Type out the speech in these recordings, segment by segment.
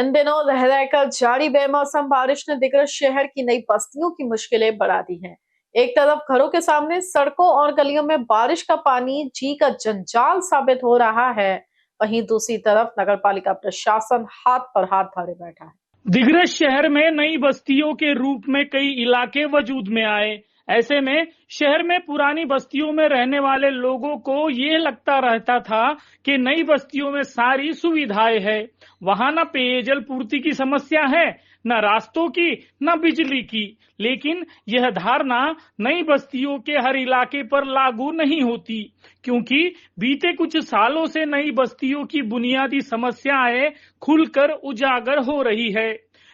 इन दिनों रह रहकर जारी बेमौसम बारिश ने दिग्रस शहर की नई बस्तियों की मुश्किलें बढ़ा दी हैं। एक तरफ घरों के सामने सड़कों और गलियों में बारिश का पानी जी का जंजाल साबित हो रहा है, वहीं दूसरी तरफ नगरपालिका प्रशासन हाथ पर हाथ धरे बैठा है। दिग्रस शहर में नई बस्तियों के रूप में कई इलाके वजूद में आए। ऐसे में शहर में पुरानी बस्तियों में रहने वाले लोगों को ये लगता रहता था कि नई बस्तियों में सारी सुविधाएं है, वहां न पेयजल पूर्ति की समस्या है, न रास्तों की, न बिजली की। लेकिन यह धारणा नई बस्तियों के हर इलाके पर लागू नहीं होती, क्योंकि बीते कुछ सालों से नई बस्तियों की बुनियादी समस्याएं खुलकर उजागर हो रही है।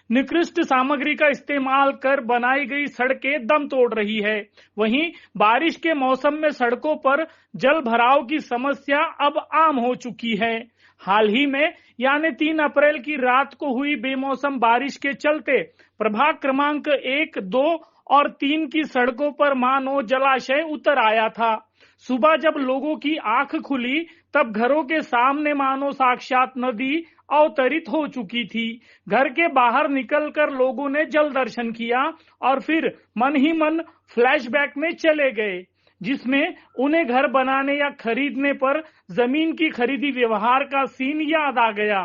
निकृष्ट सामग्री का इस्तेमाल कर बनाई गई सड़कें दम तोड़ रही है। वहीं बारिश के मौसम में सड़कों पर जल भराव की समस्या अब आम हो चुकी है। हाल ही में यानी 3 अप्रैल की रात को हुई बेमौसम बारिश के चलते प्रभाग क्रमांक 1, 2 और 3 की सड़कों पर मानो जलाशय उतर आया था। सुबह जब लोगों की आंख खुली तब घरों के सामने मानो साक्षात नदी अवतरित हो चुकी थी। घर के बाहर निकलकर लोगों ने जल दर्शन किया और फिर मन ही मन फ्लैशबैक में चले गए, जिसमें उन्हें घर बनाने या खरीदने पर जमीन की खरीदी व्यवहार का सीन याद आ गया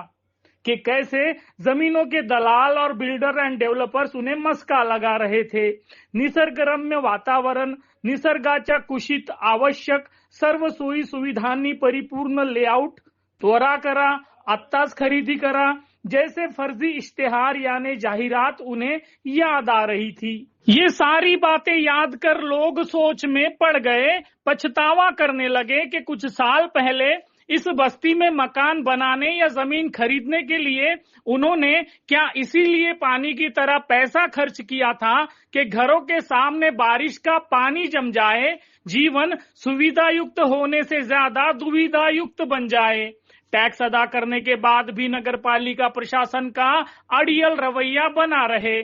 कि कैसे जमीनों के दलाल और बिल्डर एंड डेवलपर्स उन्हें मस्का लगा रहे थे। निसर्गरम्य वातावरण, निसर्गाच्या कुशीत आवश्यक सर्व सोयी सुविधांनी परिपूर्ण लेआउट, त्वरा करा, आत्ताच खरीदी करा जैसे फर्जी इश्तेहार यानी जाहिरात उन्हें याद आ रही थी। ये सारी बातें याद कर लोग सोच में पड़ गए, पछतावा करने लगे कि कुछ साल पहले इस बस्ती में मकान बनाने या जमीन खरीदने के लिए उन्होंने क्या इसीलिए पानी की तरह पैसा खर्च किया था कि घरों के सामने बारिश का पानी जम जाए, जीवन सुविधा युक्त होने से ज्यादा दुविधा युक्त बन जाए। टैक्स अदा करने के बाद भी नगरपालिका प्रशासन का अड़ियल रवैया बना रहे।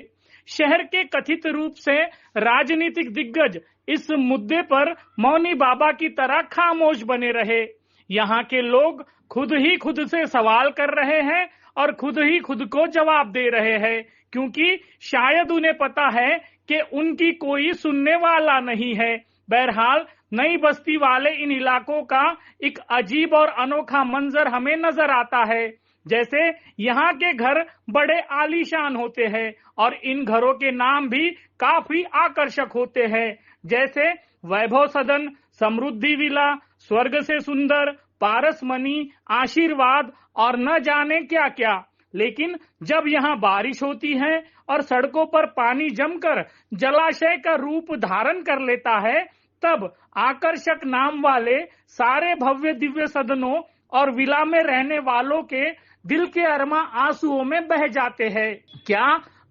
शहर के कथित रूप से राजनीतिक दिग्गज इस मुद्दे पर मौनी बाबा की तरह खामोश बने रहे। यहाँ के लोग खुद ही खुद से सवाल कर रहे हैं और खुद ही खुद को जवाब दे रहे हैं, क्योंकि शायद उन्हें पता है कि उनकी कोई सुनने वाला नहीं है। बहरहाल नई बस्ती वाले इन इलाकों का एक अजीब और अनोखा मंजर हमें नजर आता है। जैसे यहाँ के घर बड़े आलीशान होते हैं और इन घरों के नाम भी काफी आकर्षक होते हैं, जैसे वैभव सदन, समृद्धि विला, स्वर्ग से सुंदर, पारसमणि, आशीर्वाद और न जाने क्या क्या। लेकिन जब यहाँ बारिश होती है और सड़कों पर पानी जमकर जलाशय का रूप धारण कर लेता है, तब आकर्षक नाम वाले सारे भव्य दिव्य सदनों और विला में रहने वालों के दिल के अरमा आंसुओं में बह जाते हैं। क्या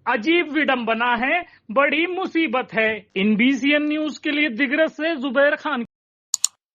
अजीब विडंबना है, बड़ी मुसीबत है। इन BCN न्यूज के लिए दिग्रस से जुबैर खान।